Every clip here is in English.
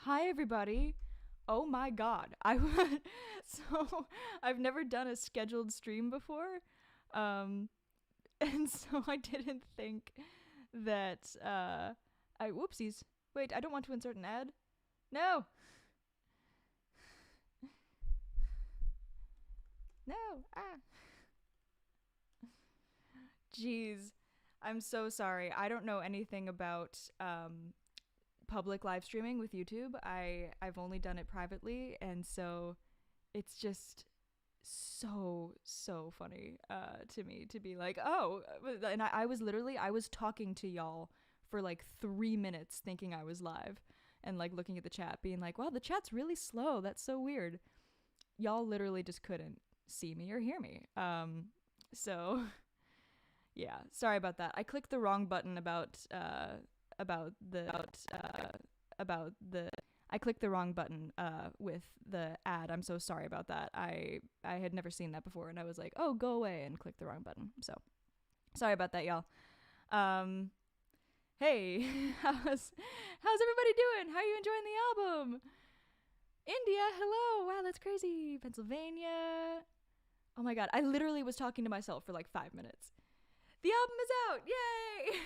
Hi everybody. Oh my god. So I've never done a scheduled stream before. Um and so I didn't think that I whoopsies. Wait, I don't want to insert an ad. No. No. Jeez. I'm so sorry. I don't know anything about public live streaming with YouTube. I've only done it privately, and so it's just so funny to me to be like, oh, and I was talking to y'all for like 3 minutes thinking I was live and like looking at the chat being like, wow, the chat's really slow, that's so weird. Y'all literally just couldn't see me or hear me. So yeah, sorry about that. I clicked the wrong button about the I clicked the wrong button with the ad. I'm so sorry about that. I had never seen that before, and I was like, oh, go away, and clicked the wrong button. So sorry about that, y'all. Hey, how's everybody doing? How are you enjoying the album? India, hello. Wow, that's crazy. Pennsylvania. Oh my god, I literally was talking to myself for like 5 minutes. The album is out, yay!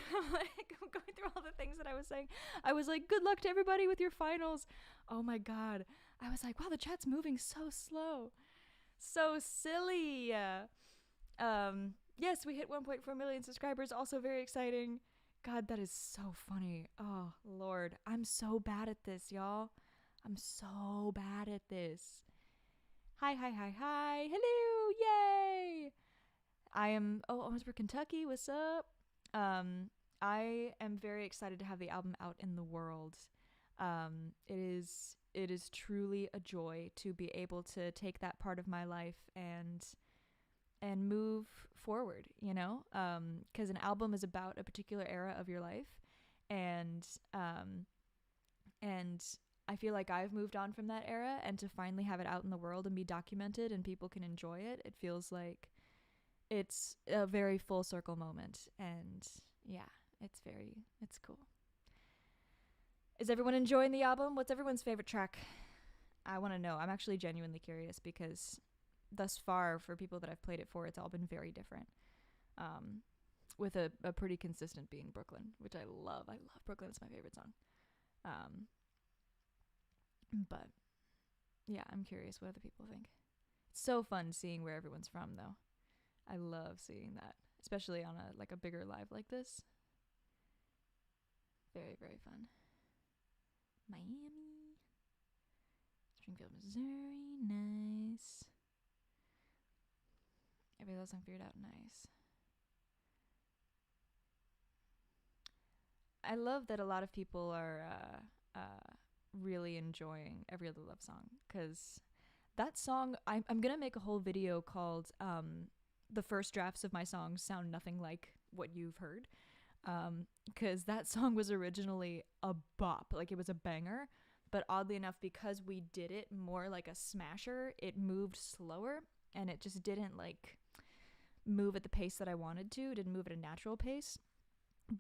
I'm going through all the things that I was saying. I was like, good luck to everybody with your finals. Oh my god. I was like, wow, the chat's moving so slow. So silly. Yes, we hit 1.4 million subscribers, also very exciting. God, that is so funny. Oh, Lord. I'm so bad at this, y'all. I'm so bad at this. Hi. Hello, yay! I am Owensboro, Kentucky. What's up? I am very excited to have the album out in the world. It is truly a joy to be able to take that part of my life and move forward, you know? Because an album is about a particular era of your life, and I feel like I've moved on from that era, and to finally have it out in the world and be documented and people can enjoy it, it feels like it's a very full circle moment, and yeah, it's cool. Is everyone enjoying the album? What's everyone's favorite track? I want to know. I'm actually genuinely curious because thus far, for people that I've played it for, it's all been very different. With a pretty consistent being Brooklyn, which I love. I love Brooklyn. It's my favorite song. But yeah, I'm curious what other people think. It's so fun seeing where everyone's from, though. I love seeing that, especially on a bigger live like this. Very, very fun. Miami. Springfield, Missouri. Nice. Everybody else figured out nice. I love that a lot of people are really enjoying Every Other Love Song, because that song, I'm going to make a whole video called the first drafts of my songs sound nothing like what you've heard, because that song was originally a bop, like it was a banger, but oddly enough, because we did it more like a smasher, it moved slower, and it just didn't like move at the pace that I wanted to. It didn't move at a natural pace,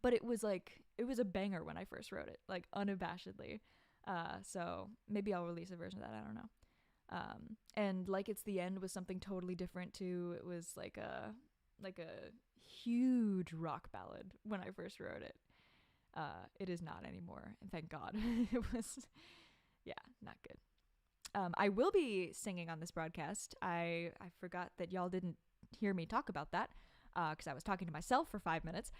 but it was a banger when I first wrote it, like unabashedly. So maybe I'll release a version of that, I don't know. And Like It's the End was something totally different too. It was like a huge rock ballad when I first wrote it. It is not anymore, and thank God. It was, yeah, not good. I will be singing on this broadcast. I forgot that y'all didn't hear me talk about that, because I was talking to myself for 5 minutes.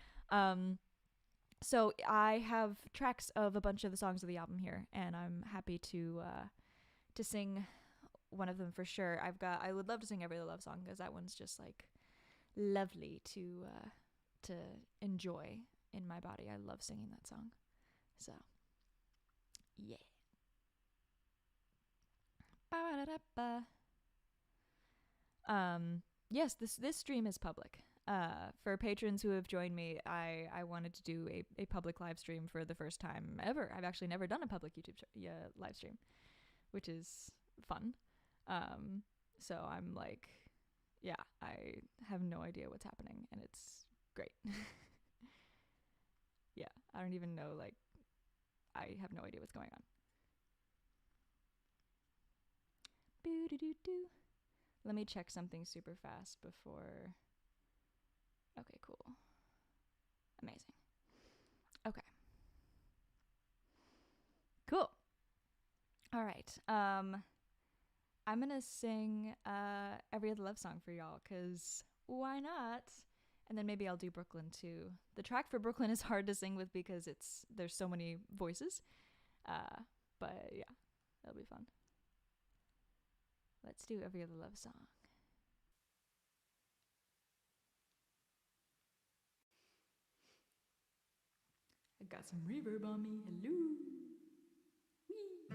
So I have tracks of a bunch of the songs of the album here, and I'm happy to sing one of them for sure. I would love to sing Every Other Love Song, because that one's just like lovely to enjoy in my body. I love singing that song. So yeah. Yes, this stream is public. For patrons who have joined me, I wanted to do a public live stream for the first time ever. I've actually never done a public YouTube live stream, which is fun. So I'm like, yeah, I have no idea what's happening, and it's great. Yeah, I don't even know, like, I have no idea what's going on. Boo-doo-doo-doo. Let me check something super fast before. Okay, cool. Amazing. Okay. Cool. All right. I'm gonna sing Every Other Love Song for y'all, cause why not? And then maybe I'll do Brooklyn too. The track for Brooklyn is hard to sing with because there's so many voices. But yeah, that'll be fun. Let's do Every Other Love Song. I got some reverb on me. Hello. Wee.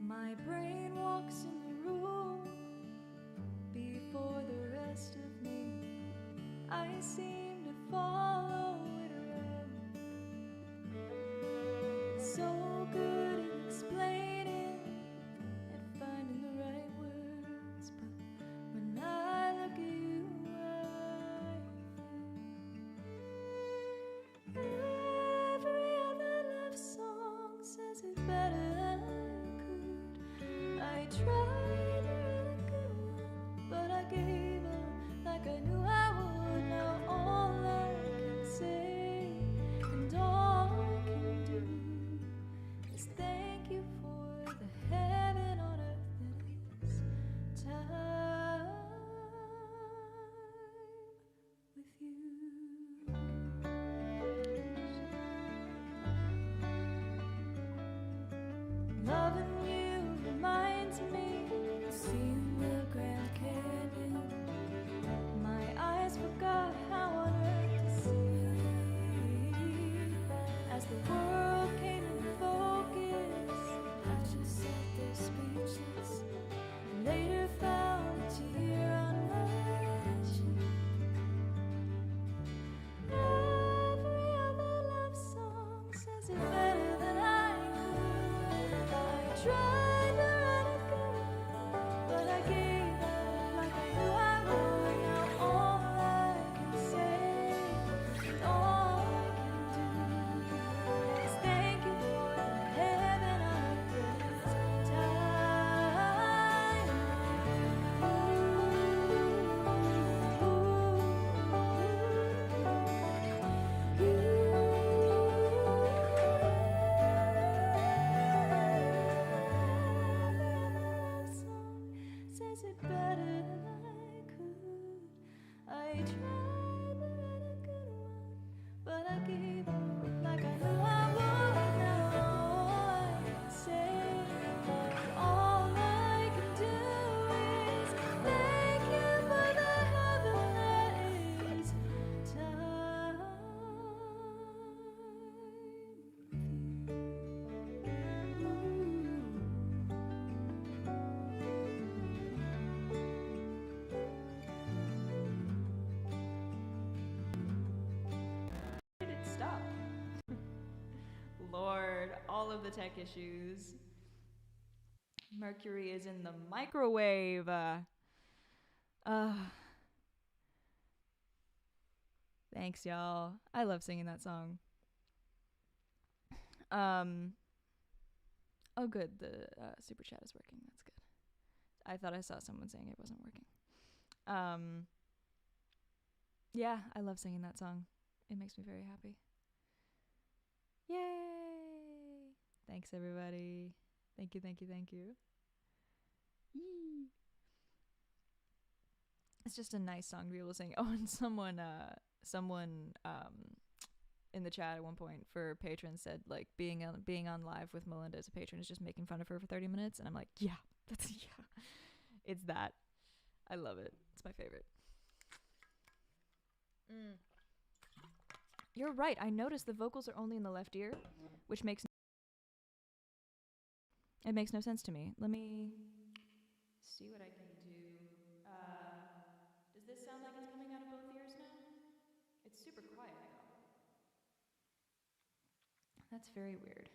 My brain walks in the room before the rest of me. I seem to follow it around. So good at explaining and finding the right words, but when I look at you, every other love song says it better than I could. I tried to write a good one, but I gave up like I knew I would. Now all I can say and all I can do is thank you for the heaven on earth that is time with you. Loving you reminds me of seeing the Grand Canyon. My eyes forgot how on earth to see. As the world came into focus, I just sat there speechless. And later found a tear on my cheek. Every other love song says it better than I could. I tried to write a good one, but I gave up like I knew I would. Now all I can say and all I can do is thank you for the heaven on earth that is time says it better than I could. I tried to write a good one, but I gave up like I knew I would. Now all I can say, all I can do is thank you for the heaven that is time Where did it stop? Lord, all of the tech issues. Mercury is in the microwave. Thanks, y'all. I love singing that song. Oh, good. The super chat is working. That's good. I thought I saw someone saying it wasn't working. Yeah, I love singing that song. It makes me very happy. Yay! Thanks, everybody. Thank you, thank you, thank you. Yee. It's just a nice song to be able to sing. Oh, and someone in the chat at one point for patrons said like being on live with Melinda as a patron is just making fun of her for 30 minutes, and I'm like, yeah, it's that. I love it. It's my favorite. You're right. I noticed the vocals are only in the left ear, which makes no sense to me. Let me see what I can do. Does this sound like it's coming out of both ears now? It's super quiet though. That's very weird.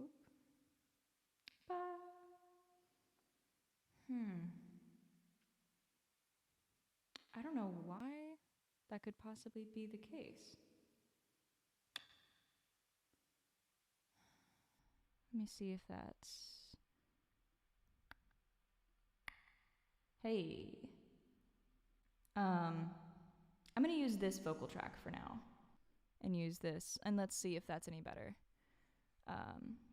Oop. I don't know why that could possibly be the case. Let me see if that's... Hey. I'm going to use this vocal track for now. And use this. And let's see if that's any better.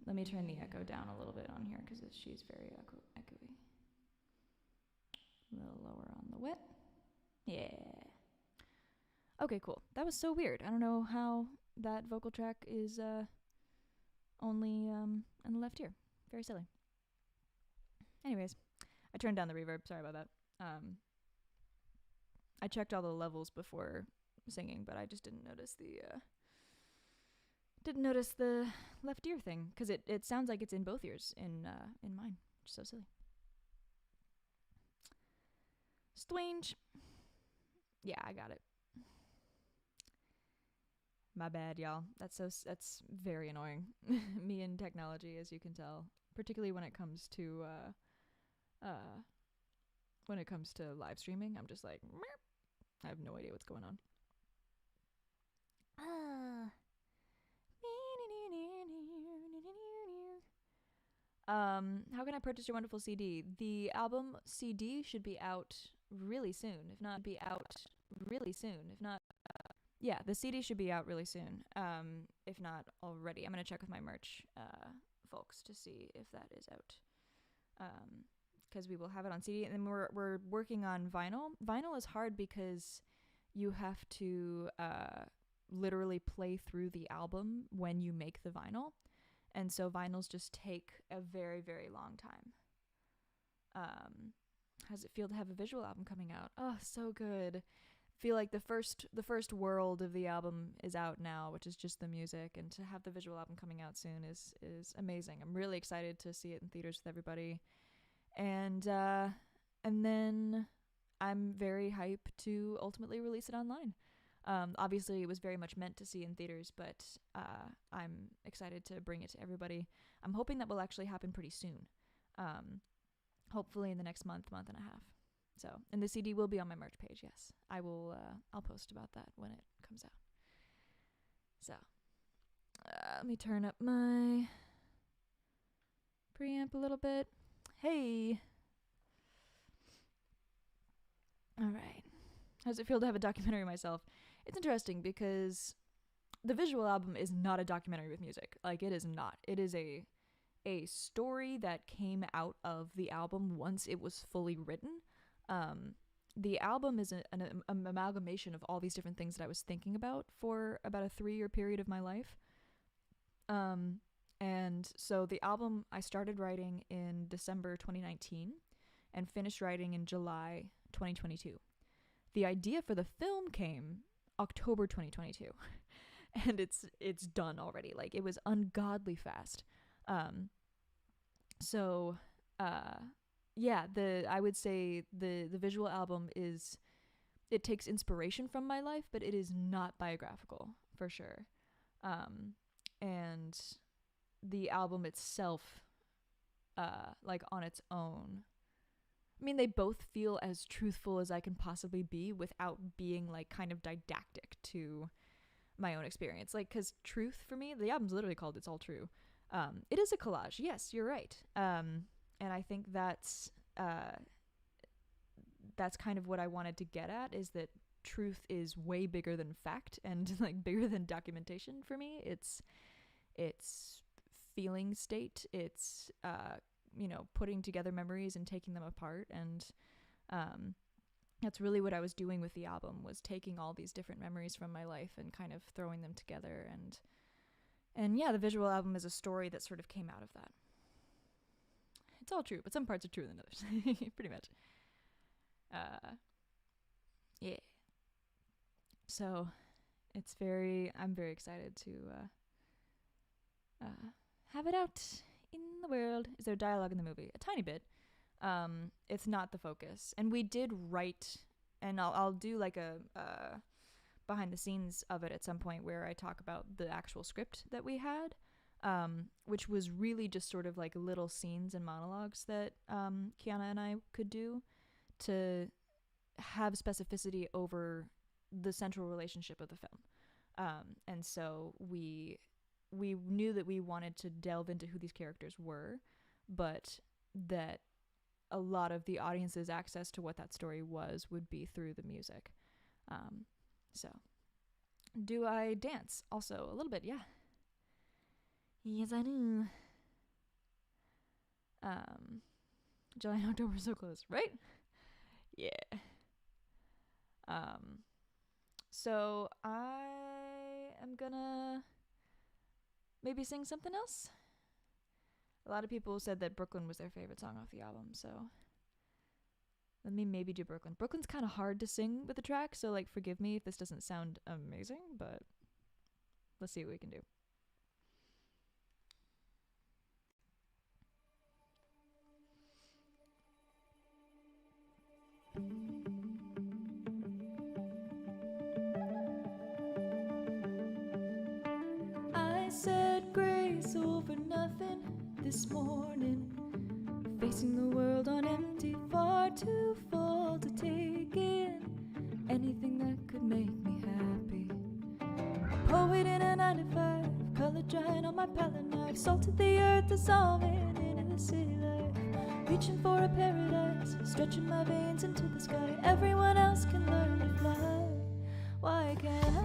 Let me turn the echo down a little bit on here because she's very echoey. A little lower on the wet. Yeah. Okay, cool. That was so weird. I don't know how that vocal track is only in the left ear. Very silly. Anyways, I turned down the reverb. Sorry about that. I checked all the levels before singing, but I just didn't notice the left ear thing because it sounds like it's in both ears in mine. Which is so silly. Strange. Yeah, I got it. My bad, y'all. That's very annoying. Me and technology, as you can tell, particularly when it comes to live streaming. I'm just like, meep. I have no idea what's going on. How can I purchase your wonderful CD? The album CD should be out really soon. If not, yeah, the CD should be out really soon. If not already. I'm gonna check with my merch folks to see if that is out. Because we will have it on CD, and then we're working on vinyl. Vinyl is hard because you have to literally play through the album when you make the vinyl, and so vinyls just take a very, very long time. How's it feel to have a visual album coming out? Oh, so good. Feel like the first world of the album is out now, which is just the music, and to have the visual album coming out soon is amazing. I'm really excited to see it in theaters with everybody. And then I'm very hyped to ultimately release it online. Obviously, it was very much meant to see in theaters, but I'm excited to bring it to everybody. I'm hoping that will actually happen pretty soon. Hopefully in the next month and a half. So, and the CD will be on my merch page, yes. I will, I'll post about that when it comes out. So, let me turn up my preamp a little bit. Hey. All right. How does it feel to have a documentary myself? It's interesting because the visual album is not a documentary with music. Like, it is not. It is a story that came out of the album once it was fully written. The album is an amalgamation of all these different things that I was thinking about for about a 3-year period of my life. And so the album I started writing in December 2019 and finished writing in July 2022. The idea for the film came October 2022. And it's done already. Like, it was ungodly fast. Yeah, I would say the visual album it takes inspiration from my life, but it is not biographical, for sure. And the album itself, like, on its own, I mean, they both feel as truthful as I can possibly be without being, like, kind of didactic to my own experience. Like, because truth, for me, the album's literally called It's All True. It is a collage. Yes, you're right. And I think that's kind of what I wanted to get at, is that truth is way bigger than fact and, like, bigger than documentation for me. It's feeling state. It's, putting together memories and taking them apart. And that's really what I was doing with the album, was taking all these different memories from my life and kind of throwing them together. And yeah, the visual album is a story that sort of came out of that. It's all true, but some parts are truer than others. Pretty much. Yeah. So I'm very excited to have it out in the world. Is there dialogue in the movie? A tiny bit. It's not the focus. And we did write, and I'll do like a behind the scenes of it at some point where I talk about the actual script that we had, which was really just sort of like little scenes and monologues that Kiana and I could do to have specificity over the central relationship of the film. And so we we knew that we wanted to delve into who these characters were, but that a lot of the audience's access to what that story was would be through the music. So do I dance? Also a little bit, yeah. Yes, I do. July and October are so close, right? Yeah. So I am gonna maybe sing something else. A lot of people said that Brooklyn was their favorite song off the album, so let me maybe do Brooklyn. Brooklyn's kind of hard to sing with the track, so like forgive me if this doesn't sound amazing, but let's see what we can do. I said grace over nothing this morning, facing the world on empty, far too full to take in anything that could make me happy. Poet in a 95, color drying on my palette knife, salted the earth dissolving into the city life, reaching for a paradise, stretching my veins into the sky. Everyone else can learn to fly, why can't I?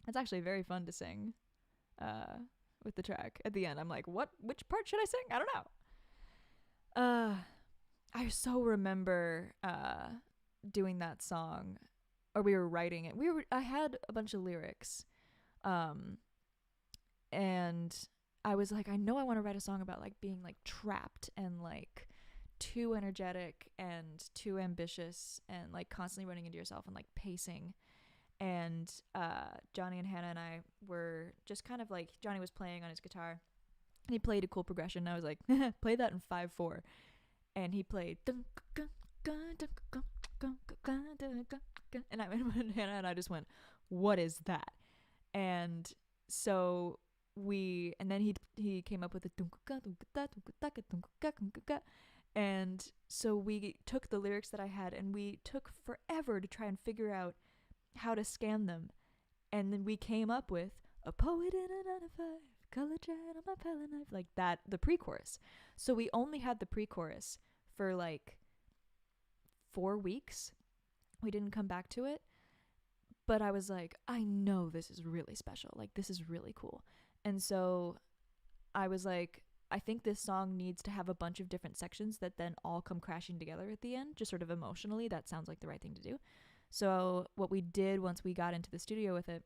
It's actually very fun to sing with the track. At the end, I'm like, which part should I sing? I don't know. I so remember doing that song, or we were writing it. I had a bunch of lyrics, and I was like, I know I want to write a song about like being like trapped and like too energetic and too ambitious and like constantly running into yourself and like pacing. And Johnny and Hannah and I were just kind of like, Johnny was playing on his guitar and he played a cool progression. And I was like, play that in 5/4. And he played, and Hannah and I just went, what is that? And so and then he came up with and so we took the lyrics that I had and we took forever to try and figure out how to scan them, and then we came up with a poet in a 95, color drying on my palette knife, like that, the pre-chorus. So we only had the pre-chorus for like 4 weeks. We didn't come back to it, but I was like, I know this is really special, like this is really cool. And so I was like, I think this song needs to have a bunch of different sections that then all come crashing together at the end, just sort of emotionally. That sounds like the right thing to do. So what we did once we got into the studio with it,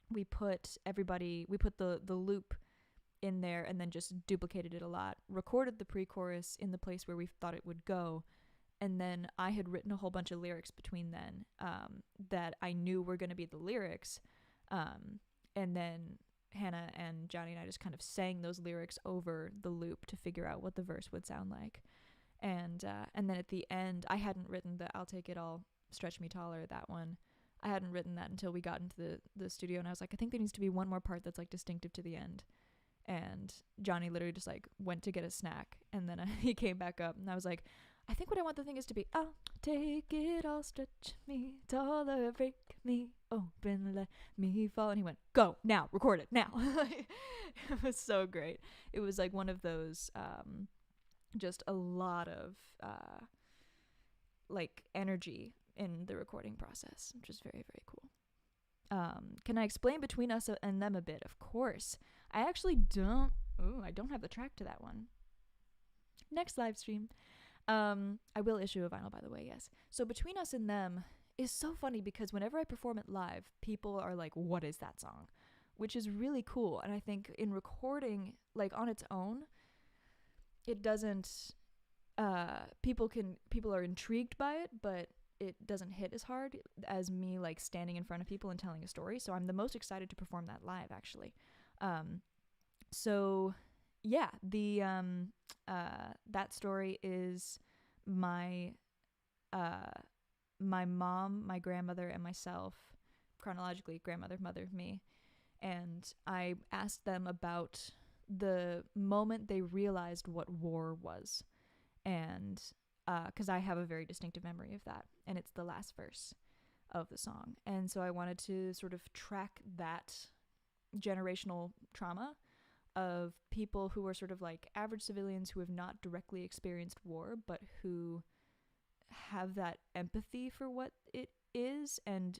we put the loop in there and then just duplicated it a lot, recorded the pre-chorus in the place where we thought it would go, and then I had written a whole bunch of lyrics between then that I knew were going to be the lyrics, and then Hannah and Johnny and I just kind of sang those lyrics over the loop to figure out what the verse would sound like. And then at the end, I hadn't written the I'll Take It All, Stretch Me Taller, that one. I hadn't written that until we got into the studio, and I was like, I think there needs to be one more part that's like distinctive to the end. And Johnny literally just like went to get a snack, and then he came back up, and I was like, I think what I want the thing is to be, I'll take it all, stretch me taller, break me open, let me fall. And he went, go, now, record it, now. It was so great. It was like one of those, just a lot of, like, energy in the recording process, which is very, very cool. Can I explain Between Us and Them a bit? Of course. I actually don't have the track to that one. Next live stream. I will issue a vinyl, by the way, yes. So Between Us and Them is so funny because whenever I perform it live, people are like, what is that song? Which is really cool. And I think in recording, like on its own, it doesn't, people are intrigued by it, but it doesn't hit as hard as me like standing in front of people and telling a story. So I'm the most excited to perform that live, actually. So yeah, that story is my mom, my grandmother, and myself, chronologically, grandmother, mother, me, and I asked them about the moment they realized what war was, and because I have a very distinctive memory of that, and it's the last verse of the song, and so I wanted to sort of track that generational trauma of people who are sort of like average civilians who have not directly experienced war, but who have that empathy for what it is and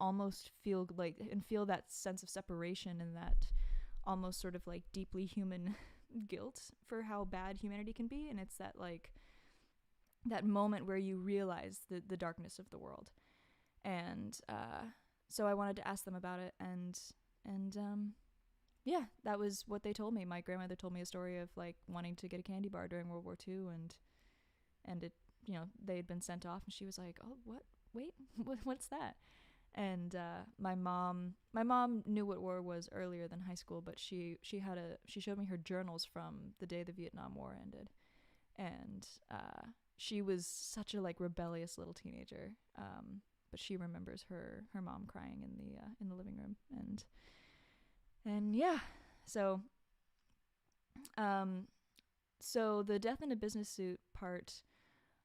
almost feel that sense of separation and that almost sort of like deeply human guilt for how bad humanity can be. And it's that like that moment where you realize the darkness of the world. And so I wanted to ask them about it, and yeah, that was what they told me. My grandmother told me a story of like wanting to get a candy bar during World War II, and it, you know, they had been sent off, and she was like, oh, what? Wait, what's that? And my mom knew what war was earlier than high school, but she showed me her journals from the day the Vietnam War ended, and she was such a like rebellious little teenager, but she remembers her mom crying in the living room, and yeah, so the death in a business suit part,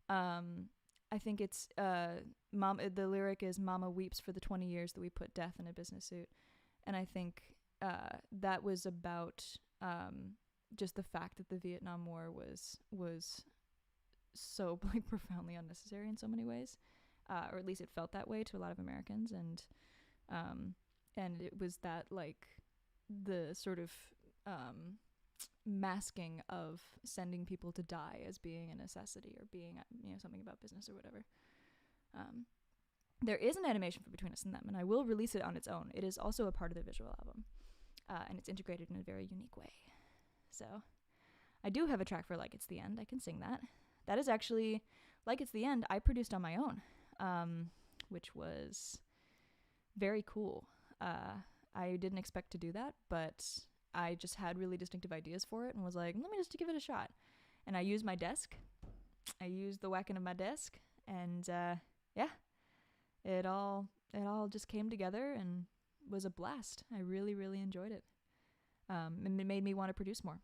I think it's the lyric is Mama weeps for the 20 years that we put death in a business suit, and I think that was about just the fact that the Vietnam War was so like profoundly unnecessary in so many ways, or at least it felt that way to a lot of Americans, and it was that like the sort of masking of sending people to die as being a necessity or being, you know, something about business or whatever. There is an animation for Between Us and Them, and I will release it on its own. It is also a part of the visual album, and it's integrated in a very unique way. So I do have a track for Like It's the End. I can sing that. That is actually, Like It's the End, I produced on my own, which was very cool. I didn't expect to do that, but I just had really distinctive ideas for it and was like, let me just give it a shot. And I used my desk. I used the whacking of my desk, and yeah, it all just came together and was a blast. I really, really enjoyed it. And it made me want to produce more.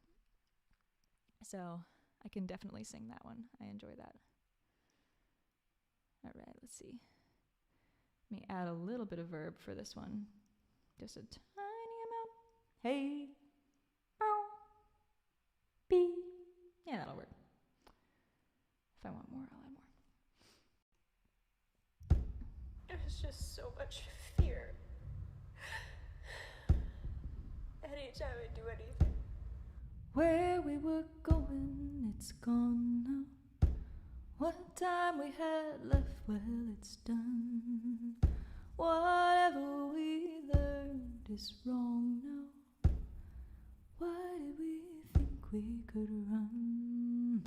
So I can definitely sing that one. I enjoy that. All right, let's see. Let me add a little bit of verb for this one. Just a tiny amount. Hey. Bow. Bee. Yeah, that'll work. If I want more, I'll add more. There's just so much fear. Anytime I do anything, Where we were going, it's gone now. What time we had left, well, it's done. Whatever we learned is wrong now. Why did we think we could run?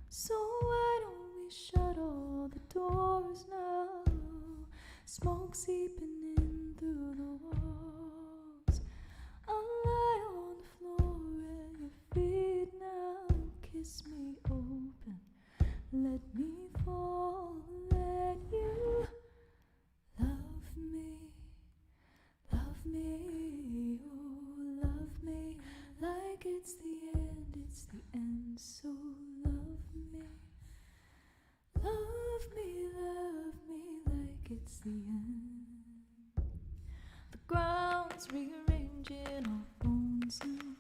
So why don't we shut all the doors now? Smoke seeping in through the walls. I'll lie on the floor at your feet now. Kiss me open, let me fall, let you love me, oh love me like it's the end, so love me like it's the end. The ground's rearranging our bones now.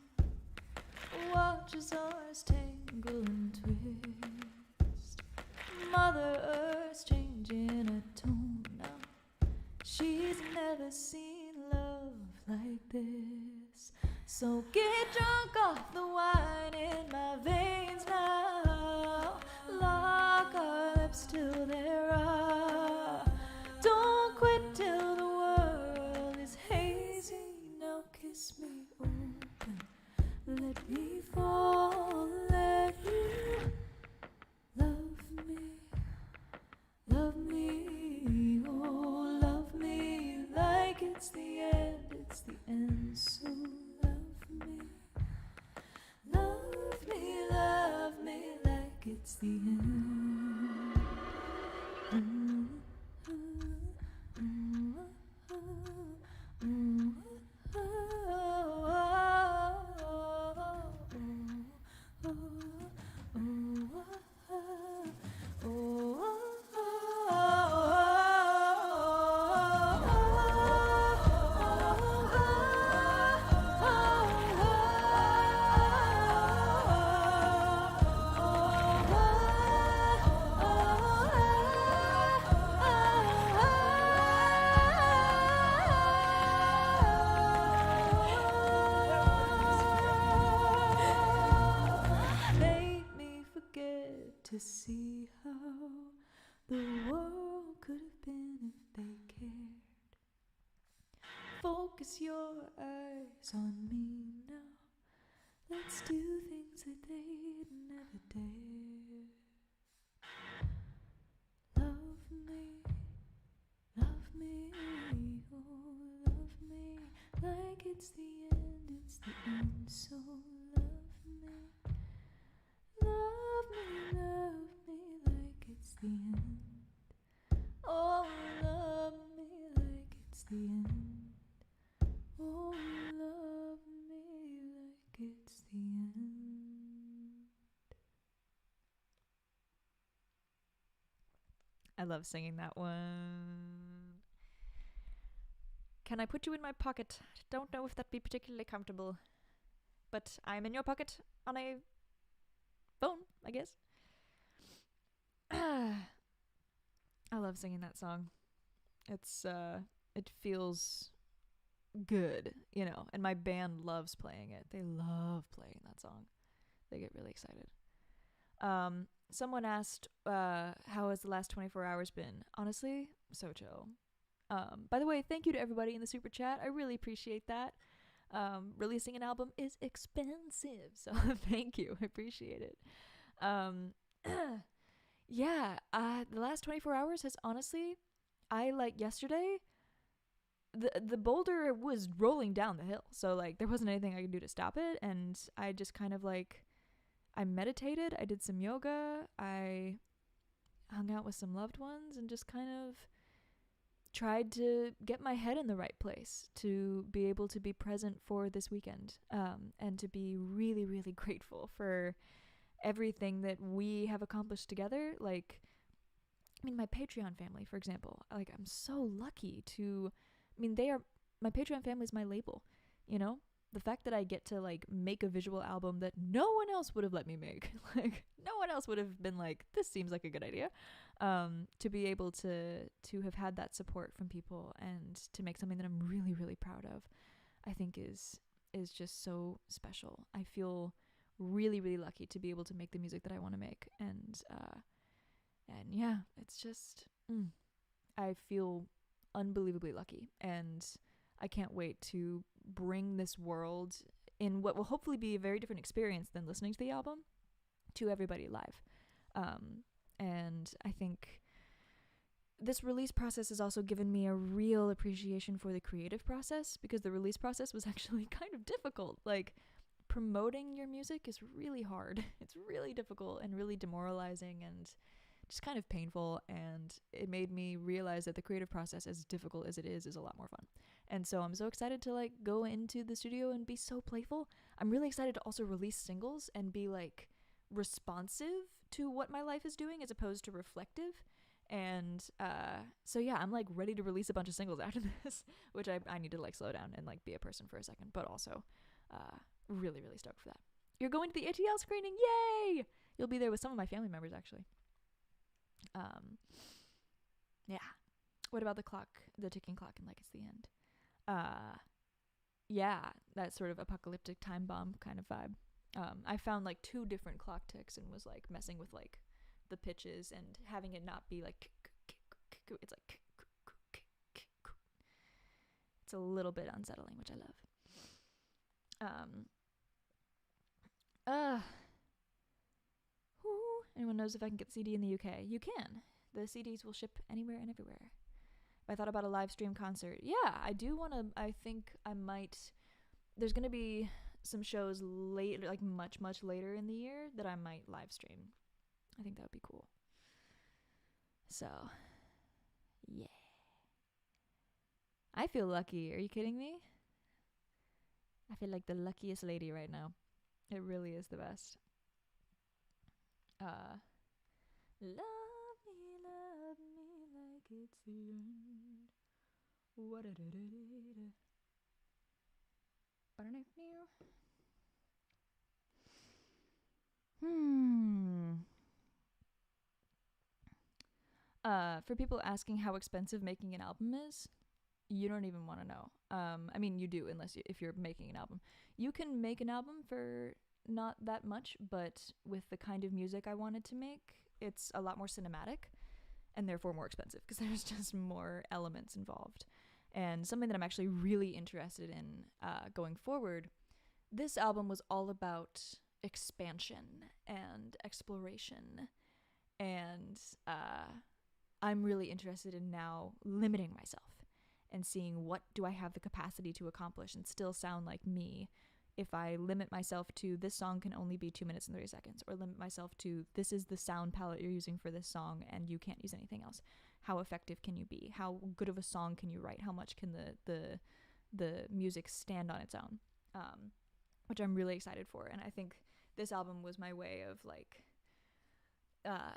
Watches ours tangle and twist. Mother Earth's changing her tone now. She's never seen love like this. So get drunk off the wine in my veins now. Lock our lips till they're raw. Don't quit till the world is hazy. Now kiss me open, let me fall, let you love me, oh love me like it's the end, so love me like it's the end. To see how the world could have been if they cared. Focus your eyes on me now. Let's do things that they'd never dare. Love me, oh love me like it's the end, so love me. Love me like it's the end. Oh, love me like it's the end. Oh, love me like it's the end. I love singing that one. Can I put you in my pocket? Don't know if that'd be particularly comfortable, but I'm in your pocket on a phone, I guess. I love singing that song. It's it feels good, you know, and my band loves playing it. They love playing that song. They get really excited. Someone asked how has the last 24 hours been? Honestly, so chill. By the way, thank you to everybody in the super chat. I really appreciate that. Releasing an album is expensive, so thank you. I appreciate it. The last 24 hours has honestly, yesterday, the boulder was rolling down the hill, so like there wasn't anything I could do to stop it, and I just kind of I meditated, I did some yoga, I hung out with some loved ones, and just kind of tried to get my head in the right place to be able to be present for this weekend, and to be really, really grateful for everything that we have accomplished together. Like, I mean, my Patreon family, for example, like, I'm so lucky to, I mean, my Patreon family is my label, you know? The fact that I get to, like, make a visual album that no one else would have let me make, like, no one else would have been like, this seems like a good idea, to be able to have had that support from people and to make something that I'm really, really proud of, I think is just so special. I feel really, really lucky to be able to make the music that I want to make. And yeah, it's just, I feel unbelievably lucky, and I can't wait to bring this world in what will hopefully be a very different experience than listening to the album to everybody live. And I think this release process has also given me a real appreciation for the creative process, because the release process was actually kind of difficult. Like, promoting your music is really hard. It's really difficult and really demoralizing and just kind of painful, and it made me realize that the creative process, as difficult as it is a lot more fun. And so I'm so excited to like go into the studio and be so playful. I'm really excited to also release singles and be like responsive to what my life is doing as opposed to reflective. And so yeah, I'm like ready to release a bunch of singles after this, which I need to like slow down and like be a person for a second, but also really, really stoked for that. You're going to the ATL screening, yay! You'll be there with some of my family members, actually. Yeah. What about the ticking clock and like it's the end? Yeah, that sort of apocalyptic time bomb kind of vibe. I found like 2 different clock ticks and was like messing with like the pitches and having it not be like, it's like, it's a little bit unsettling, which I love. Anyone knows if I can get the CD in the UK? You can. The CDs will ship anywhere and everywhere. I thought about a live stream concert. Yeah, I do want to. I think I might. There's going to be some shows later, like much, much later in the year, that I might live stream. I think that would be cool. So, yeah. I feel lucky. Are you kidding me? I feel like the luckiest lady right now. It really is the best. Love me like it's the end. What-a-da-da-da-da. For people asking how expensive making an album is, you don't even want to know. I mean, you do, if you're making an album. You can make an album for not that much, but with the kind of music I wanted to make, it's a lot more cinematic and therefore more expensive because there's just more elements involved. And something that I'm actually really interested in going forward, this album was all about expansion and exploration, and I'm really interested in now limiting myself and seeing what do I have the capacity to accomplish and still sound like me if I limit myself to this song can only be 2 minutes and 30 seconds, or limit myself to this is the sound palette you're using for this song and you can't use anything else. How effective can you be? How good of a song can you write? How much can the music stand on its own? Which I'm really excited for. And I think this album was my way of like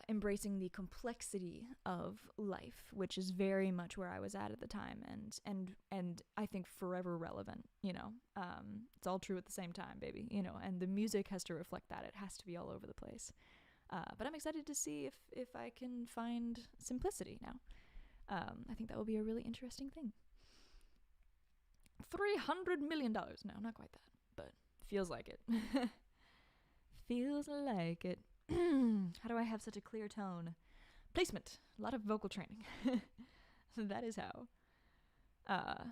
embracing the complexity of life, which is very much where I was at the time, and I think forever relevant, you know. It's all true at the same time, baby, you know, and the music has to reflect that. It has to be all over the place. But I'm excited to see if I can find simplicity now. I think that will be a really interesting thing. $300 million. No, not quite that, but feels like it. Feels like it. How do I have such a clear tone? Placement. A lot of vocal training. That is how.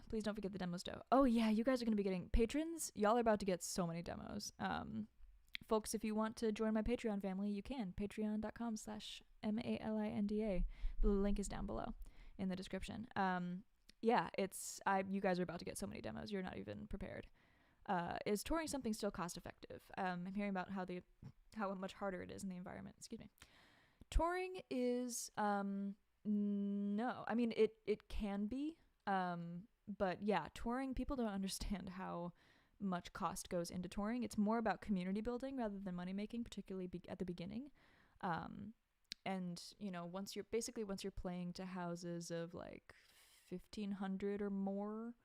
Please don't forget the demos though. Oh yeah, you guys are going to be getting patrons. Y'all are about to get so many demos. Folks, if you want to join my Patreon family, you can. Patreon.com/MALINDA. The link is down below in the description. Yeah, you guys are about to get so many demos. You're not even prepared. Is touring something still cost effective? I'm hearing about how much harder it is in the environment. Excuse me. Touring is, no. I mean, it can be, but yeah, touring, people don't understand how much cost goes into touring. It's more about community building rather than money making, particularly at the beginning. And, you know, once you're playing to houses of like 1,500 or more,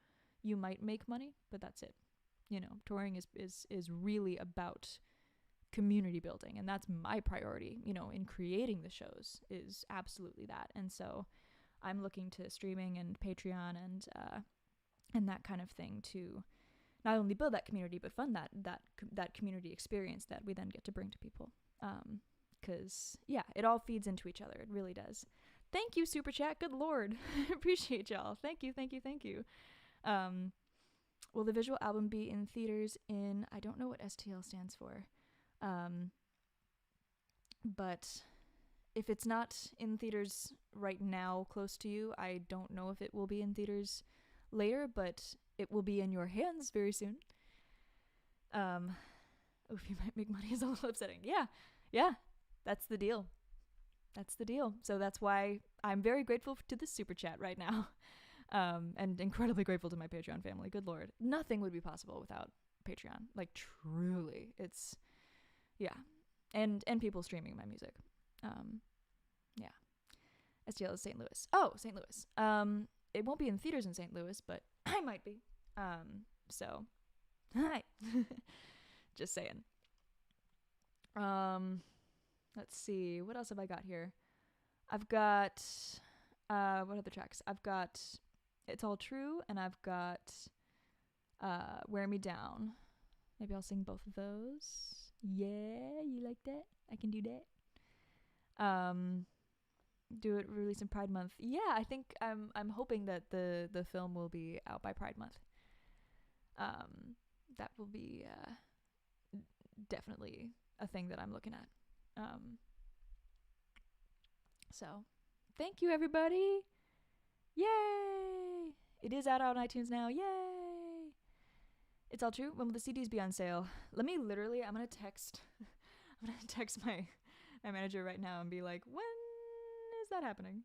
you might make money, but that's it. You know, touring is really about community building, and that's my priority, you know, in creating the shows, is absolutely that. And so I'm looking to streaming and Patreon and that kind of thing to not only build that community, but fund that community experience that we then get to bring to people. Because, yeah, it all feeds into each other. It really does. Thank you, Super Chat. Good Lord. Appreciate y'all. Thank you. Will the visual album be in theaters in, I don't know what STL stands for, but if it's not in theaters right now close to you, I don't know if it will be in theaters later, but it will be in your hands very soon. If you might make money is a little upsetting. Yeah, that's the deal. So that's why I'm very grateful to this super chat right now. And incredibly grateful to my Patreon family. Good Lord. Nothing would be possible without Patreon. Like, truly. It's, yeah. And people streaming my music. Yeah. STL is St. Louis. Oh, St. Louis. It won't be in theaters in St. Louis, but I might be. So, hi. Just saying. Let's see. What else have I got here? I've got, what other tracks? I've got It's All True, and I've got, Wear Me Down. Maybe I'll sing both of those. Yeah, you like that? I can do that. Do it release in Pride Month. Yeah, I think I'm hoping that the film will be out by Pride Month. That will be definitely a thing that I'm looking at. So thank you, everybody. Yay! It is out on iTunes now. Yay! It's All True. When will the CDs be on sale? I'm gonna text my manager right now and be like, when is that happening?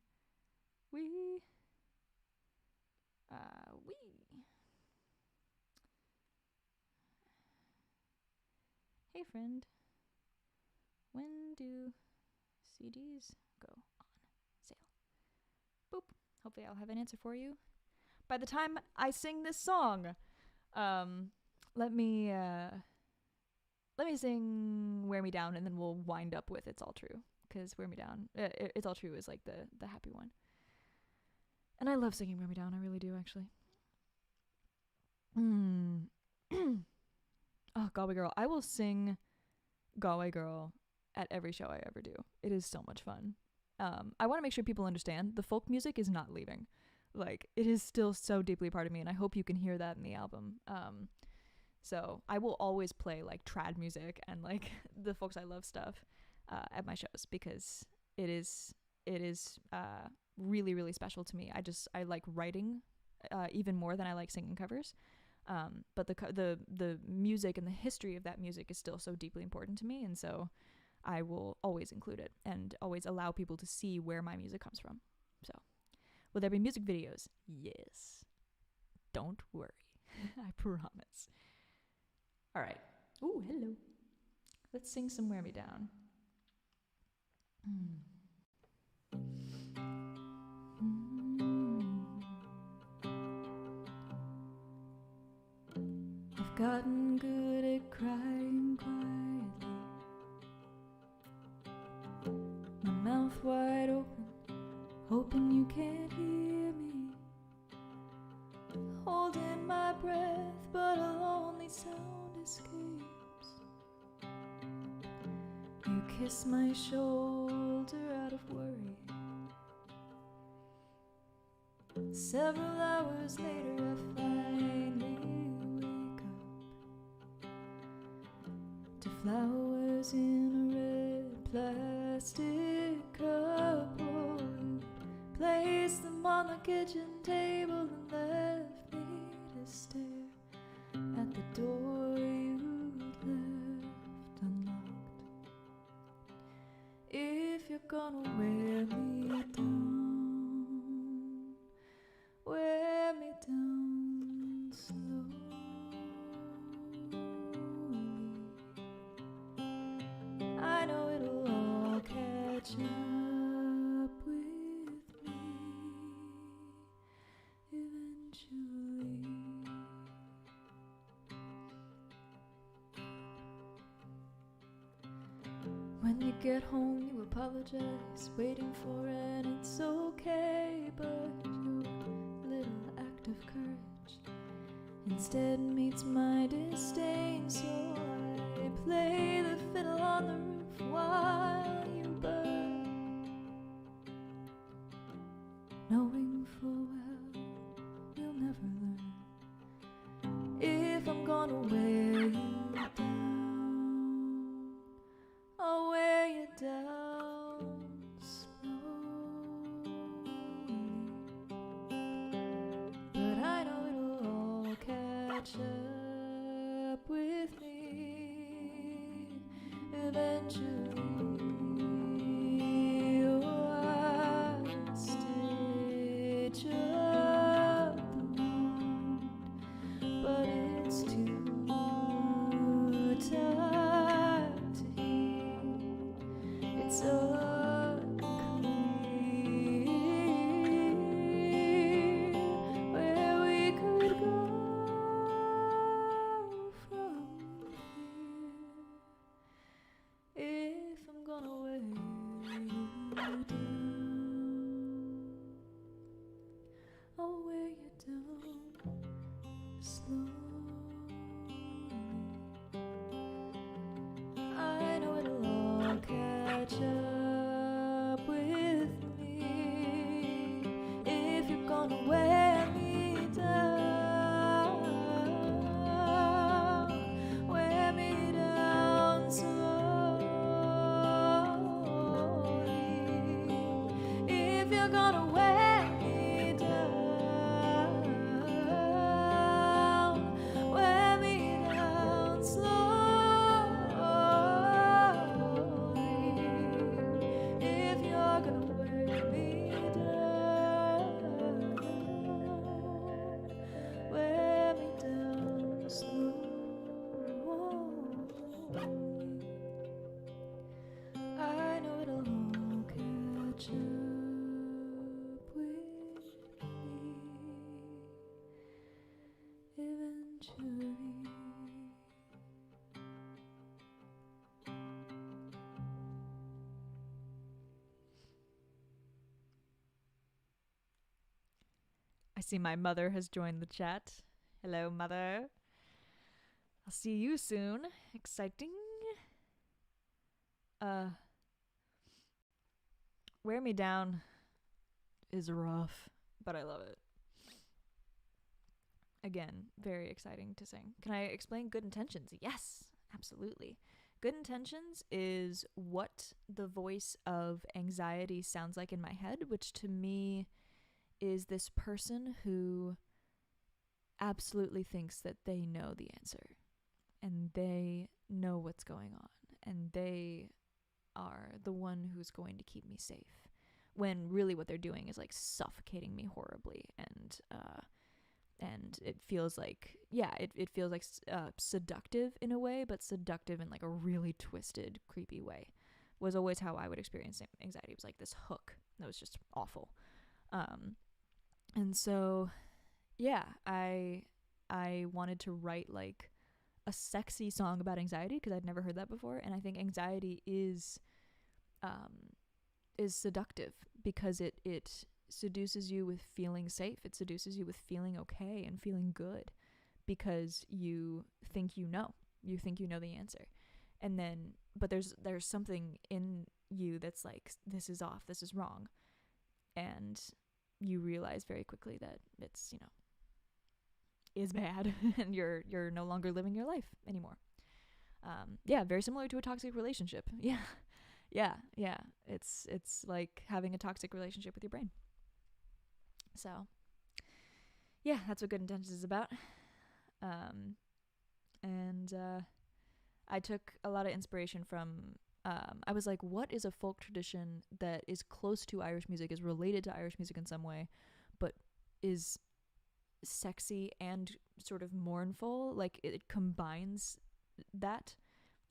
Hey friend, when do CDs go on sale? Boop. Hopefully I'll have an answer for you by the time I sing this song. Let me sing Wear Me Down, and then we'll wind up with It's All True, because Wear Me Down, It's All True is like the happy one. And I love singing Wear Me Down. I really do, actually. Oh, Galway Girl. I will sing Galway Girl at every show I ever do. It is so much fun. I want to make sure people understand the folk music is not leaving. Like, it is still so deeply part of me, and I hope you can hear that in the album. So I will always play like trad music and like the folks I love stuff at my shows, because it is really, really special to me. I like writing even more than I like singing covers. But the music and the history of that music is still so deeply important to me, and so I will always include it and always allow people to see where my music comes from. So, will there be music videos? Yes. Don't worry. I promise. All right. Ooh, hello. Let's sing some Wear Me Down. I've gotten good at crying quietly, my mouth wide open, hoping you can't hear me, holding my breath, but a lonely sound escapes. You kiss my shoulder out of worry. Several hours later I finally wake up to flowers in a red plastic cup. Oh, you placed them on the kitchen table and left me to stare at the door you'd left unlocked. If you're gonna wear me down, wear me down slowly. I know it'll all catch up with me eventually. When you get home, you apologize, waiting for an it's okay, but your little act of courage instead meets my disdain. So I play the fiddle on the roof while you burn, knowing full well you'll never learn. If I'm gonna wear you down, I'll wear you down slowly. But I know it'll all catch up with me eventually. Oh, I'll stitch up the wound, but it's too tight to heal. It's unclear where we could go from here. If I'm gonna wear you down, I'll wear you down slowly. I know it'll all catch up with me if you're gonna wear me down. Wear me down slowly. If you're gonna wear me down, wear me down slowly. If you're gonna wear me down, wear me down slowly. I know it'll all catch up with me eventually. I see my mother has joined the chat. Hello, mother. I'll see you soon. Exciting. Wear Me Down is rough, but I love it. Again, very exciting to sing. Can I explain Good Intentions? Yes, absolutely. Good Intentions is what the voice of anxiety sounds like in my head, which to me is this person who absolutely thinks that they know the answer and they know what's going on and they are the one who's going to keep me safe, when really what they're doing is like suffocating me horribly. And it feels like, yeah, it feels like seductive in a way, but seductive in like a really twisted, creepy way. Was always how I would experience anxiety. It was like this hook that was just awful. And so, yeah, I wanted to write like a sexy song about anxiety because I'd never heard that before. And I think anxiety is seductive because it seduces you with feeling safe. It seduces you with feeling okay and feeling good because you think you know the answer. And then, but there's something in you that's like, this is off, this is wrong. And you realize very quickly that it's, is bad and you're no longer living your life anymore. Yeah, very similar to a toxic relationship. Yeah. It's like having a toxic relationship with your brain. So, yeah, that's what Good Intentions is about. And I took a lot of inspiration from, I was like, what is a folk tradition that is close to Irish music, is related to Irish music in some way, but is sexy and sort of mournful? Like, it combines that.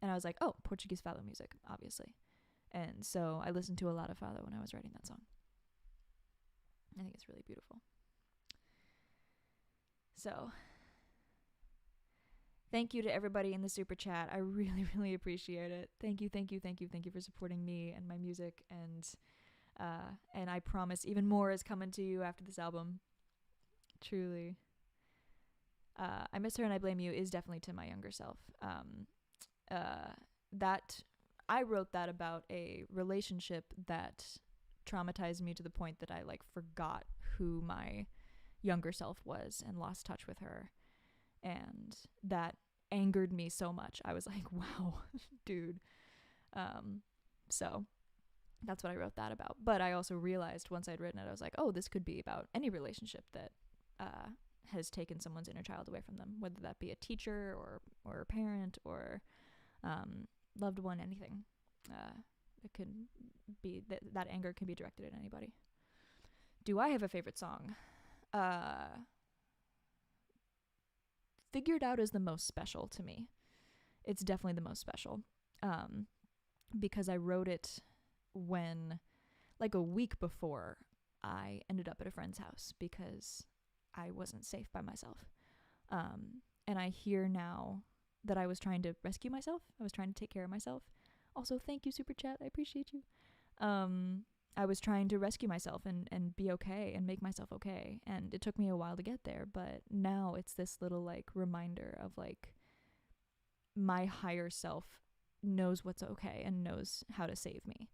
And I was like, oh, Portuguese fado music, obviously. And so I listened to a lot of fado when I was writing that song. I think it's really beautiful. So, thank you to everybody in the super chat. I really, really appreciate it. Thank you for supporting me and my music. And I promise even more is coming to you after this album. Truly. I Miss Her and I Blame You is definitely to my younger self. That I wrote that about a relationship that traumatized me to the point that I like forgot who my younger self was and lost touch with her, and that angered me so much. I was like, wow, dude. So that's what I wrote that about. But I also realized once I'd written it, I was like, oh, this could be about any relationship that has taken someone's inner child away from them, whether that be a teacher or a parent or loved one, anything. It could be that anger can be directed at anybody. Do I have a favorite song? Figured Out is the most special to me. It's definitely the most special. Because I wrote it when, like a week before I ended up at a friend's house because I wasn't safe by myself. And I hear now that I was trying to rescue myself. I was trying to take care of myself. Also, thank you, Super Chat. I appreciate you. I was trying to rescue myself and be okay and make myself okay. And it took me a while to get there, but now it's this little like reminder of like my higher self knows what's okay and knows how to save me.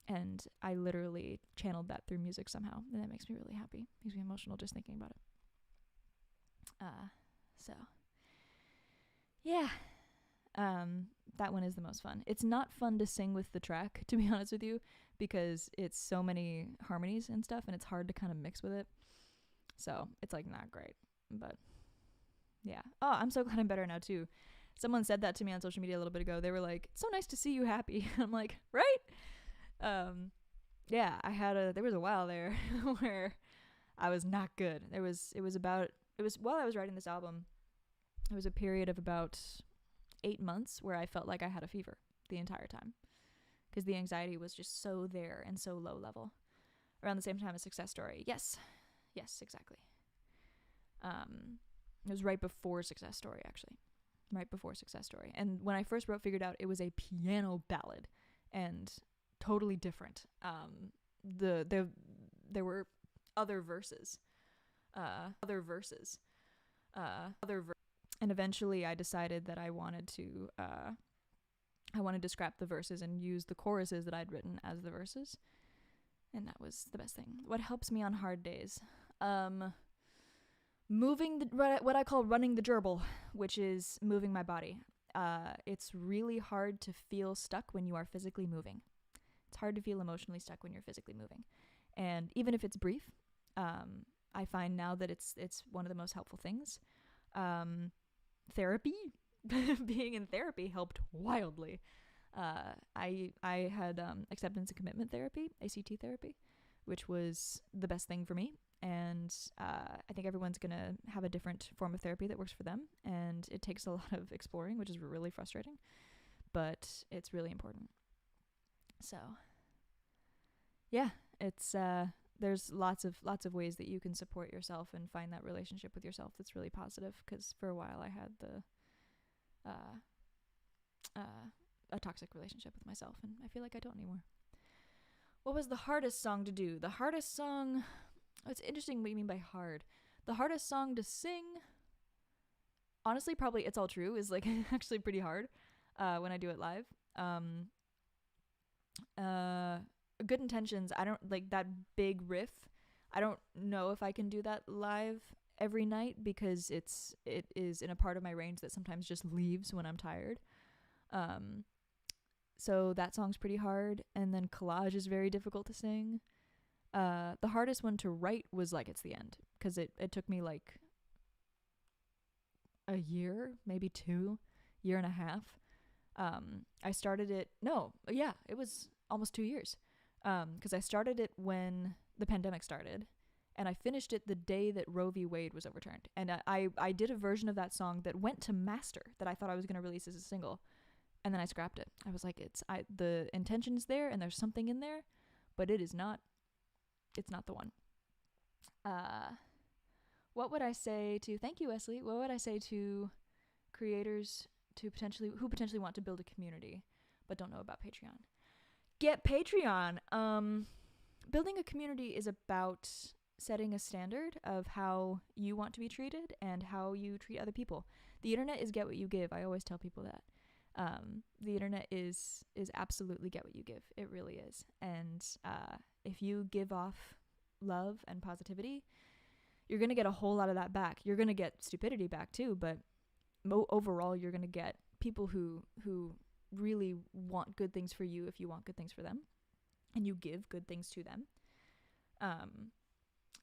And I literally channeled that through music somehow, and that makes me really happy. Makes me emotional just thinking about it. So yeah. That one is the most fun. It's not fun to sing with the track, to be honest with you, because it's so many harmonies and stuff, and it's hard to kind of mix with it. So it's like not great, but yeah. Oh, I'm so glad I'm better now too. Someone said that to me on social media a little bit ago. They were like, "It's so nice to see you happy." I'm like, right? Yeah, there was a while there where I was not good. It was while I was writing this album, it was a period of about 8 months where I felt like I had a fever the entire time because the anxiety was just so there and so low level. Around the same time as Success Story. Yes, exactly. It was right before Success Story, actually. Right before Success Story. And when I first wrote Figured Out, it was a piano ballad and totally different. There were other verses. And eventually I decided that I wanted to scrap the verses and use the choruses that I'd written as the verses. And that was the best thing. What helps me on hard days? Moving what I call running the gerbil, which is moving my body. It's really hard to feel stuck when you are physically moving. It's hard to feel emotionally stuck when you're physically moving. And even if it's brief, I find now that it's one of the most helpful things. Therapy, being in therapy helped wildly. I had acceptance and commitment therapy, ACT therapy, which was the best thing for me. And I think everyone's going to have a different form of therapy that works for them. And it takes a lot of exploring, which is really frustrating. But it's really important. So, yeah, it's there's lots of ways that you can support yourself and find that relationship with yourself that's really positive. Because for a while I had a toxic relationship with myself, and I feel like I don't anymore. What was the hardest song to do? The hardest song... It's interesting what you mean by hard. The hardest song to sing, honestly, probably It's All True is like actually pretty hard when I do it live. Good Intentions, I don't like that big riff. I don't know if I can do that live every night because it is in a part of my range that sometimes just leaves when I'm tired. So that song's pretty hard. And then Collage is very difficult to sing. The hardest one to write was Like It's the End, because it took me like a year, maybe 2 year and a half. I started it, it was almost 2 years, because I started it when the pandemic started, and I finished it the day that Roe v. Wade was overturned. And I did a version of that song that went to master that I thought I was going to release as a single, and then I scrapped it. I was like, the intention's there, and there's something in there, but it's not the one. What would I say to, thank you, Wesley, what would I say to creators who potentially want to build a community but don't know about Patreon? Get Patreon. Building a community is about setting a standard of how you want to be treated and how you treat other people. The internet is get what you give. I always tell people that. The internet is absolutely get what you give. It really is. And if you give off love and positivity, you're going to get a whole lot of that back. You're going to get stupidity back too, but overall you're going to get people who really want good things for you if you want good things for them, and you give good things to them.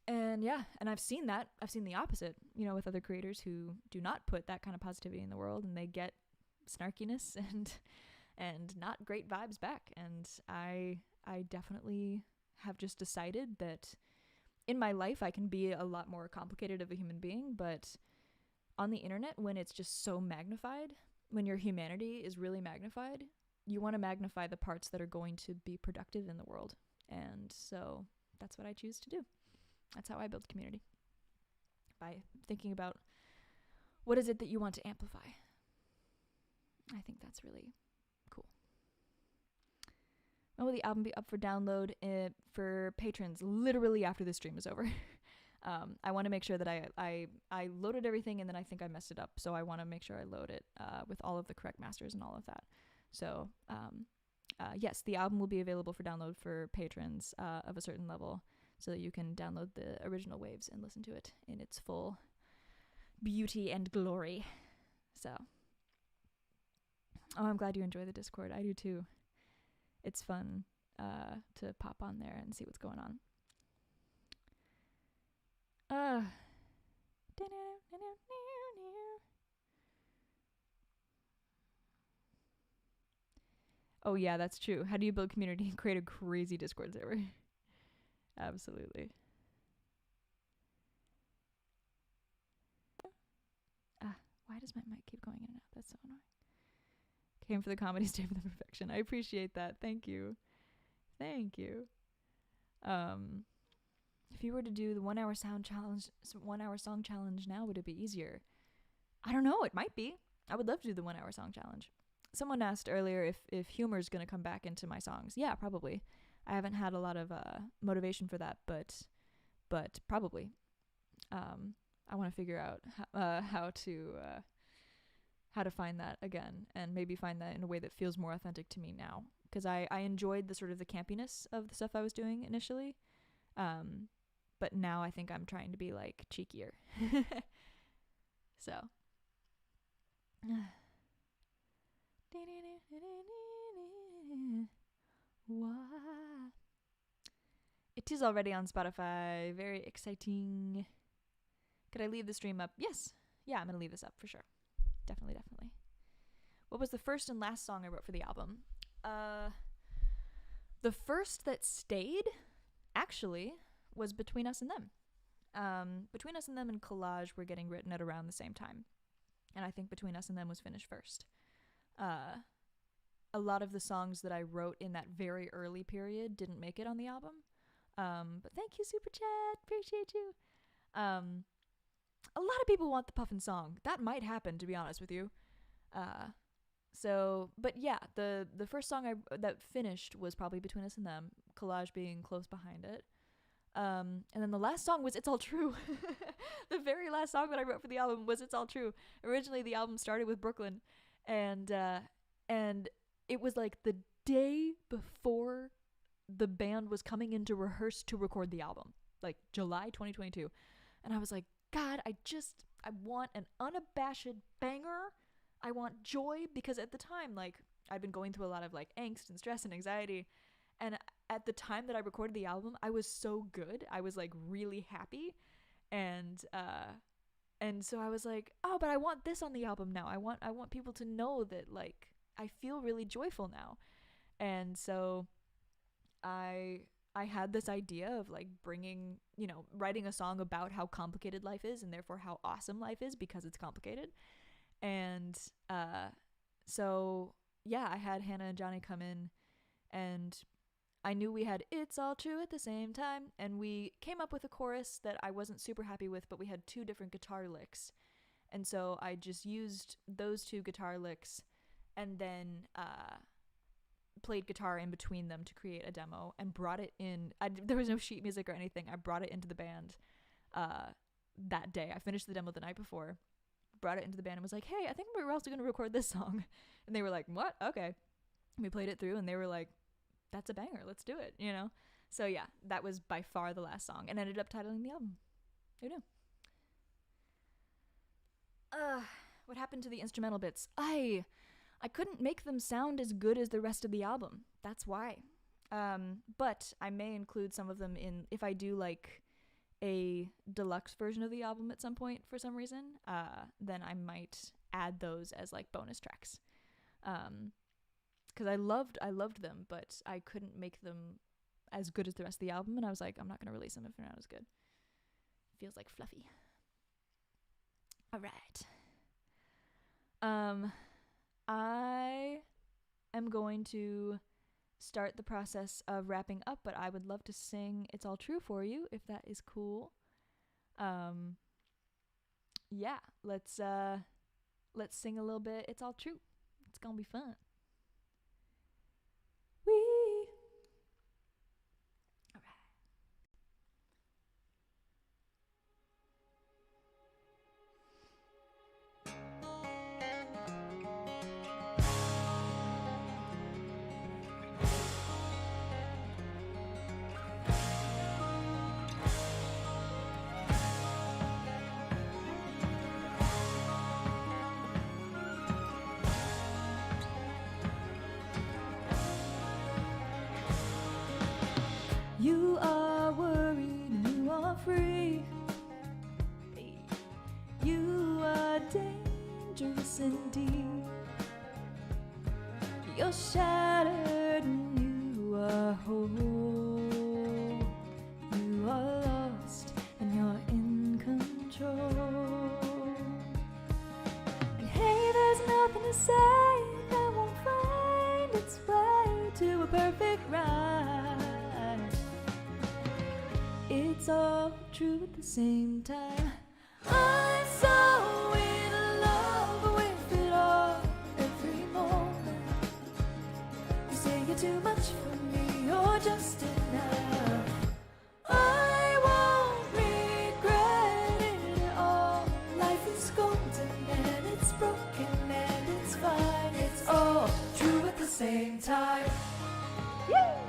And I've seen that. I've seen the opposite, with other creators who do not put that kind of positivity in the world, and they get snarkiness and not great vibes back. And I definitely have just decided that in my life I can be a lot more complicated of a human being, but on the internet, when it's just so magnified, when your humanity is really magnified, you want to magnify the parts that are going to be productive in the world. And so that's what I choose to do. That's how I build community, by thinking about what is it that you want to amplify. I think that's really cool. When will the album be up for download for patrons? Literally after the stream is over. I want to make sure that I loaded everything, and then I think I messed it up. So I want to make sure I load it with all of the correct masters and all of that. So yes, the album will be available for download for patrons of a certain level, so that you can download the original waves and listen to it in its full beauty and glory. So, I'm glad you enjoy the Discord. I do too. It's fun to pop on there and see what's going on. Oh yeah, that's true. How do you build community and create a crazy Discord server? Absolutely. Why does my mic keep going in and out? That's so annoying. Came for the comedy, stay for the perfection. I appreciate that. Thank you. Thank you. If you were to do the 1 hour song challenge now, would it be easier? I don't know. It might be. I would love to do the 1 hour song challenge. Someone asked earlier if humor is going to come back into my songs. Yeah, probably. I haven't had a lot of motivation for that, but probably. I want to figure out how to find that again, and maybe find that in a way that feels more authentic to me now, because I enjoyed the sort of the campiness of the stuff I was doing initially, but now I think I'm trying to be like cheekier. So it is already on Spotify. Very exciting. Could I leave the stream up? Yes. Yeah, I'm gonna leave this up for sure. Definitely. What was the first and last song I wrote for the album? The first that stayed, actually, was Between Us and Them. Between Us and Them and Collage were getting written at around the same time. And I think Between Us and Them was finished first. A lot of the songs that I wrote in that very early period didn't make it on the album. But thank you, Super Chat. Appreciate you. A lot of people want the Puffin song. That might happen, to be honest with you. But yeah, the first song that finished was probably Between Us and Them, Collage being close behind it. And then the last song was It's All True. The very last song that I wrote for the album was It's All True. Originally, the album started with Brooklyn, and it was like the day before the band was coming in to rehearse to record the album, like July 2022. And I was like, God, I want an unabashed banger. I want joy, because at the time, like, I'd been going through a lot of like angst and stress and anxiety. And at the time that I recorded the album, I was so good. I was like really happy. And so I was like, oh, but I want this on the album now. I want people to know that, like, I feel really joyful now. And so I had this idea of like writing a song about how complicated life is, and therefore how awesome life is because it's complicated. And so yeah, I had Hannah and Johnny come in, and I knew we had It's All True at the same time, and we came up with a chorus that I wasn't super happy with, but we had two different guitar licks. And so I just used those two guitar licks and then played guitar in between them to create a demo and brought it in. There was no sheet music or anything. I brought it into the band that day. I finished the demo the night before, brought it into the band and was like, hey, I think we're also going to record this song. And they were like, what? Okay. We played it through and they were like, that's a banger. Let's do it, you know? So yeah, that was by far the last song and ended up titling the album. Who knew? What happened to the instrumental bits? I couldn't make them sound as good as the rest of the album. That's why. But I may include some of them in, if I do like a deluxe version of the album at some point for some reason, then I might add those as like bonus tracks. Because I loved them, but I couldn't make them as good as the rest of the album, and I was like, I'm not going to release them if they're not as good. Feels like fluffy. All right. I am going to start the process of wrapping up, but I would love to sing It's All True for you, if that is cool. Yeah, let's sing a little bit It's All True. It's gonna be fun. Wee. All right. You are worried and you are free. You are dangerous indeed. You're shattered and you are whole. You are lost and you're in control. And hey, there's nothing to say that won't find its way to a perfect rhyme. It's all true at the same time. I'm so in love with it all. Every moment you say you're too much for me, you're just enough. I won't regret it at all. Life is golden and it's broken and it's fine. It's all true at the same time. Yeah.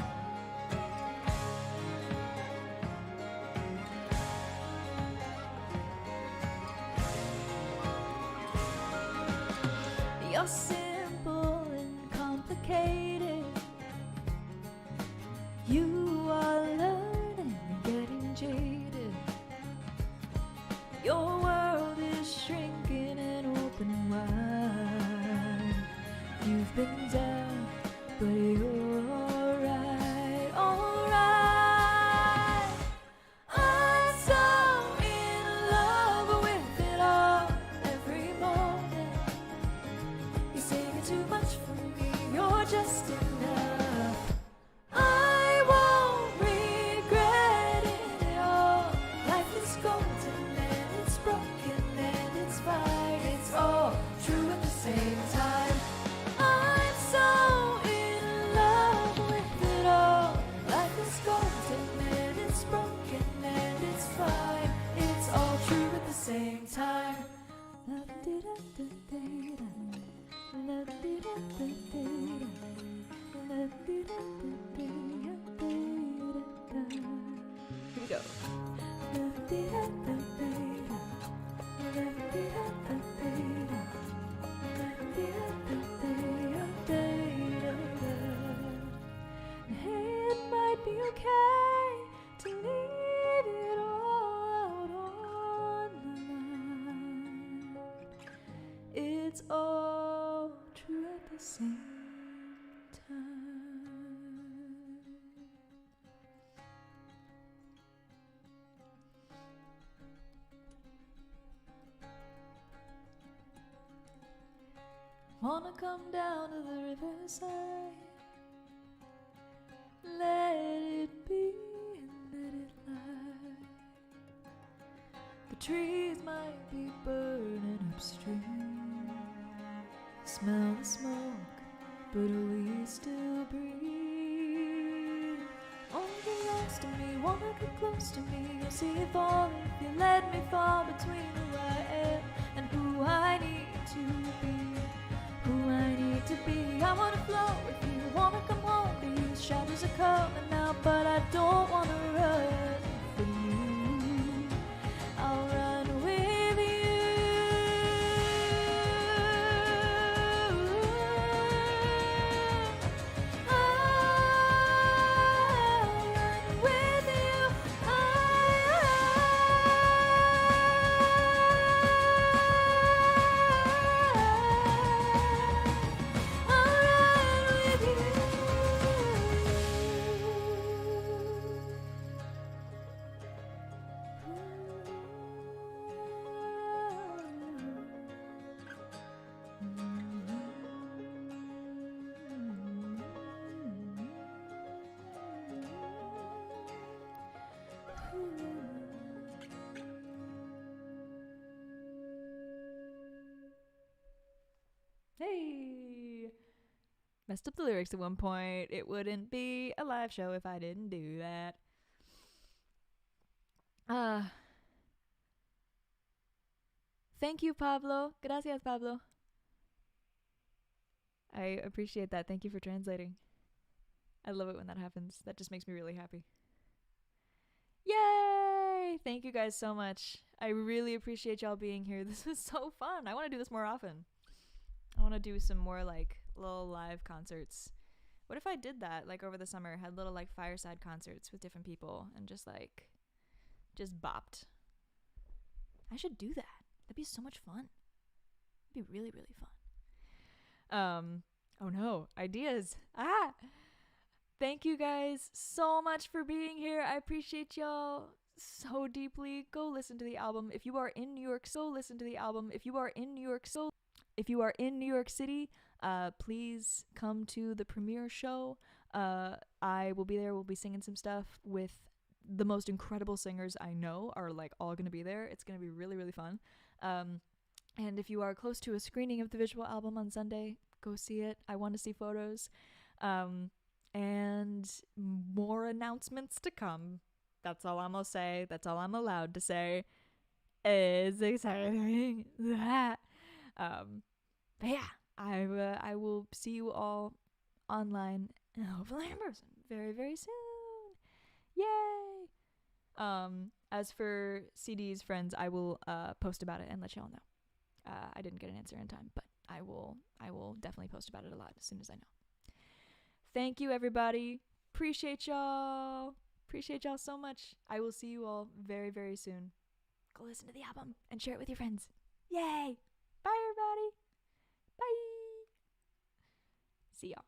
You're simple and complicated. You are learning and getting jaded. Your world is shrinking and open wide. You've been down, but you're alright, alright. I'm so in love with it all. Every moment you say you're too much for me, you're just enough. I won't regret it at all. Life is golden and it's broken and it's fine. It's all true at the same time. I'm so in love with it all. Life is golden and it's broken and it's fine. It's all true at the same time. Here we go. Hey, it might be okay to leave it all out on the line. It's all true at the same time. Wanna come down to the riverside, let it be and let it lie. The trees might be burning upstream, smell the smoke but we still breathe. Won't get lost in me, wanna get close to me. You'll see it fall if you let me fall between who I am and who I need to be. Who I need to be. I wanna flow with you, wanna come home. These shadows are coming now, but I don't wanna run from you. I'll run with you. I'll run with you. Hey! Messed up the lyrics at one point. It wouldn't be a live show if I didn't do that. Thank you, Pablo. Gracias, Pablo. I appreciate that. Thank you for translating. I love it when that happens. That just makes me really happy. Yay! Thank you guys so much. I really appreciate y'all being here. This was so fun. I want to do this more often. I want to do some more like little live concerts. What if I did that like over the summer, had little like fireside concerts with different people and just bopped? I should do that. That'd be so much fun. It'd be really, really fun. Oh no, ideas. Thank you guys so much for being here. I appreciate y'all so deeply. Go listen to the album. If you are in New York, so listen to the album. If you are in New York City, please come to the premiere show. I will be there. We'll be singing some stuff with the most incredible singers I know are like all going to be there. It's going to be really, really fun. And if you are close to a screening of the visual album on Sunday, go see it. I want to see photos. And more announcements to come. That's all I'm going to say. That's all I'm allowed to say. It's exciting. But yeah, I will see you all online and hopefully in person very, very soon. Yay! As for CDs, friends, I will post about it and let y'all know. I didn't get an answer in time, but I will definitely post about it a lot as soon as I know. Thank you, everybody. Appreciate y'all so much. I will see you all very, very soon. Go listen to the album and share it with your friends. Yay! Bye, everybody. Bye. See y'all.